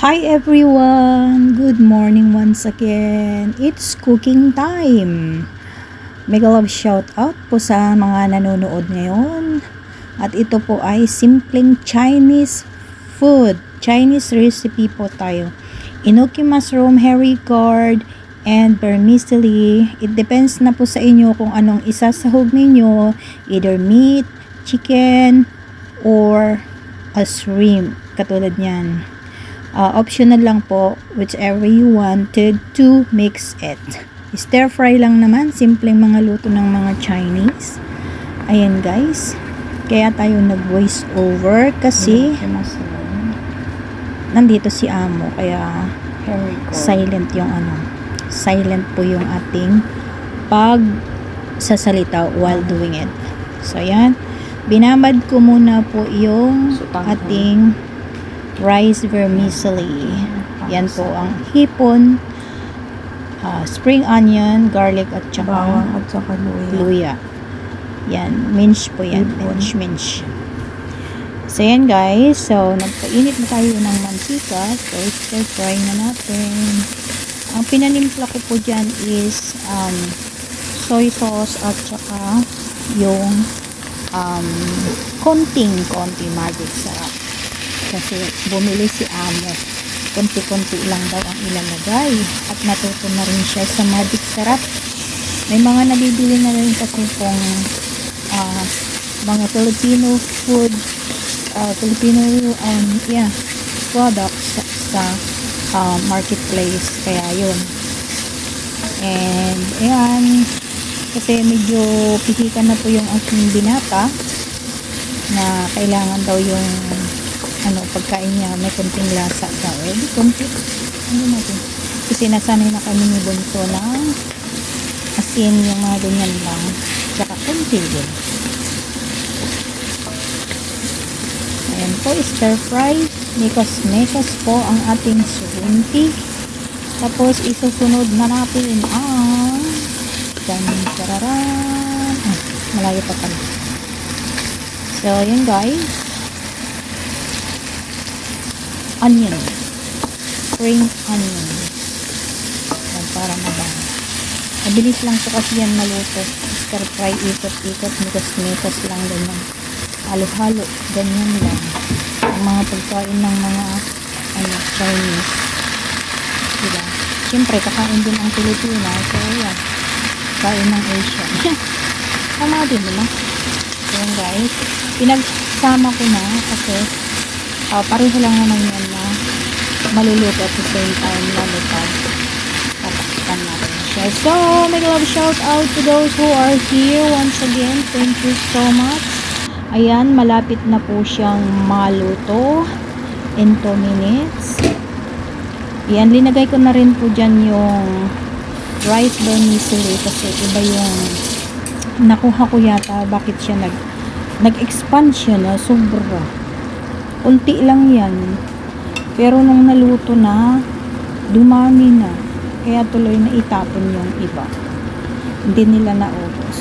Hi everyone! Good morning once again. It's cooking time. Mega love shout out po sa mga nanonood ngayon. At ito po ay simpleng Chinese food. Chinese recipe po tayo. Enoki mushroom, haricot, and vermicelli. It depends na po sa inyo kung anong isasahog ninyo. Either meat, chicken, or a shrimp. Katulad niyan. Optional lang po, whichever you wanted to mix it. Stir fry lang naman, simpleng mga luto ng mga Chinese. Ayan guys, kaya tayo nag voice over kasi nandito si Amo, kaya silent yung silent po yung ating pag sasalita while doing it. So ayan, binabad ko muna po yung ating rice vermicelli. Yan po ang hipon, spring onion, garlic at saka luya. Yan, mince po yan. Mince. So yan guys, so nagpainit na tayo ng mantika. So stir fry na natin. Ang pinanimpla ko po dyan is soy sauce at saka yung konti magic sarap. Kasi bumili si Amo, konti-konti lang daw ang ilalagay at natuto na rin siya sa magic sarap. May mga nabibili na rin kasi pong mga Filipino food, Filipino products sa marketplace, kaya yun. And ayan, kasi medyo pihikan na po yung aking binata na kailangan daw yung pagkain niya may konting lasa daw. Di konti. Natin. Kasi nasanay na kami ni Bunso ng asin, yung mga ganyan lang. Saka konti din. Ayan po, stir fry. Mekas po ang ating shrimpi. Tapos isusunod na natin ang malayo pa pala. So, yun guys. Onion, spring onion. Yan, para mabango. Mabilis lang po kasi yan maluto. Stir fry, ikot-ikot, mikos lang ganyan. Halo-halo, ganyan lang. Ang mga pagkain ng mga Chinese. Diba? Siyempre, kakain din ang Pilipina. So, yan. Kain ng Asian. Tama din, diba? So, yan guys. Pinagsama ko na kasi pareho lang naman yan na maluluto at the same time lalutad. Tatakpan natin siya. So, mega love shout out to those who are here once again. Thank you so much. Ayan, malapit na po siyang maluto in 2 minutes. Ayan, linagay ko na rin po dyan yung rice vermicelli kasi iba yung nakuha ko yata. Bakit siya nag-expand siya na sobra. Unti lang yan. Pero nung naluto na, dumami na. Kaya tuloy na itapon yung iba. Hindi nila naubos.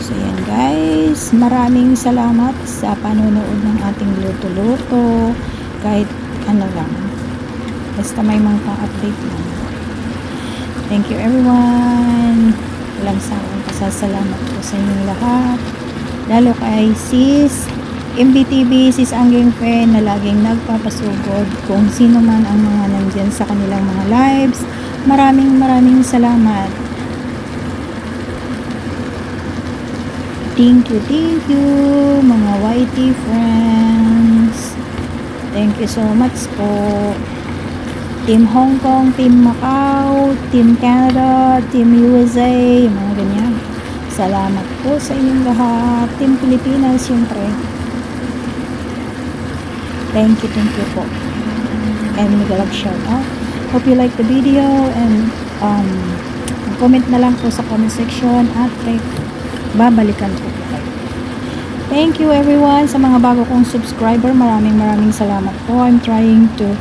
So yan guys. Maraming salamat sa panonood ng ating luto-luto. Kahit lang. Basta may mga update lang. Thank you everyone. Walang sawang pasasalamat po sa inyong lahat. Lalo kay sis MBTV, sis Angging Fan na laging nagpapasugod kung sino man ang mga nandyan sa kanilang mga lives. Maraming salamat. Thank you mga YT friends. Thank you so much po. Team Hong Kong, Team Macau, Team Canada, Team USA, mga ganyan. Salamat po sa inyong lahat. Team Pilipinas, siyempre. Thank you po. And mega love shout out. Hope you like the video and comment na lang po sa comment section at babalikan po kayo. Thank you everyone sa mga bago kong subscriber. Maraming salamat po. I'm trying to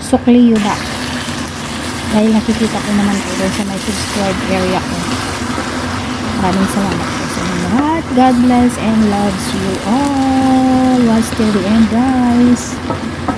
sukli you back. Dahil nakikita ko naman po doon sa my subscribe area ko. Maraming salamat po. sa inyong lahat. God bless and loves you all. Watch till the end, guys.